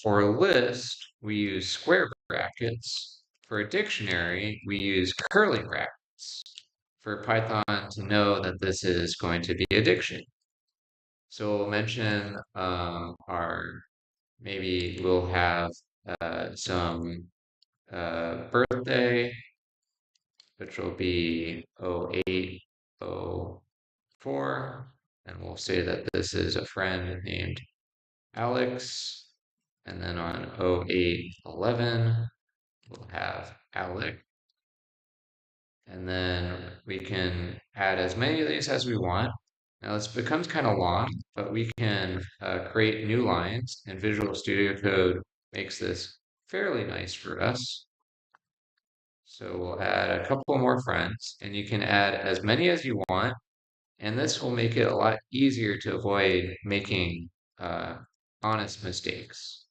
For a list, we use square brackets. For a dictionary, we use curly brackets for Python to know that this is going to be a dictionary. So we'll mention maybe we'll have some birthday, which will be 0804, and we'll say that this is a friend named Alex. And then on 0811, we'll have Alec. And then we can add as many of these as we want. Now this becomes kind of long, but we can create new lines, and Visual Studio Code makes this fairly nice for us. So we'll add a couple more friends, and you can add as many as you want, and this will make it a lot easier to avoid making honest mistakes.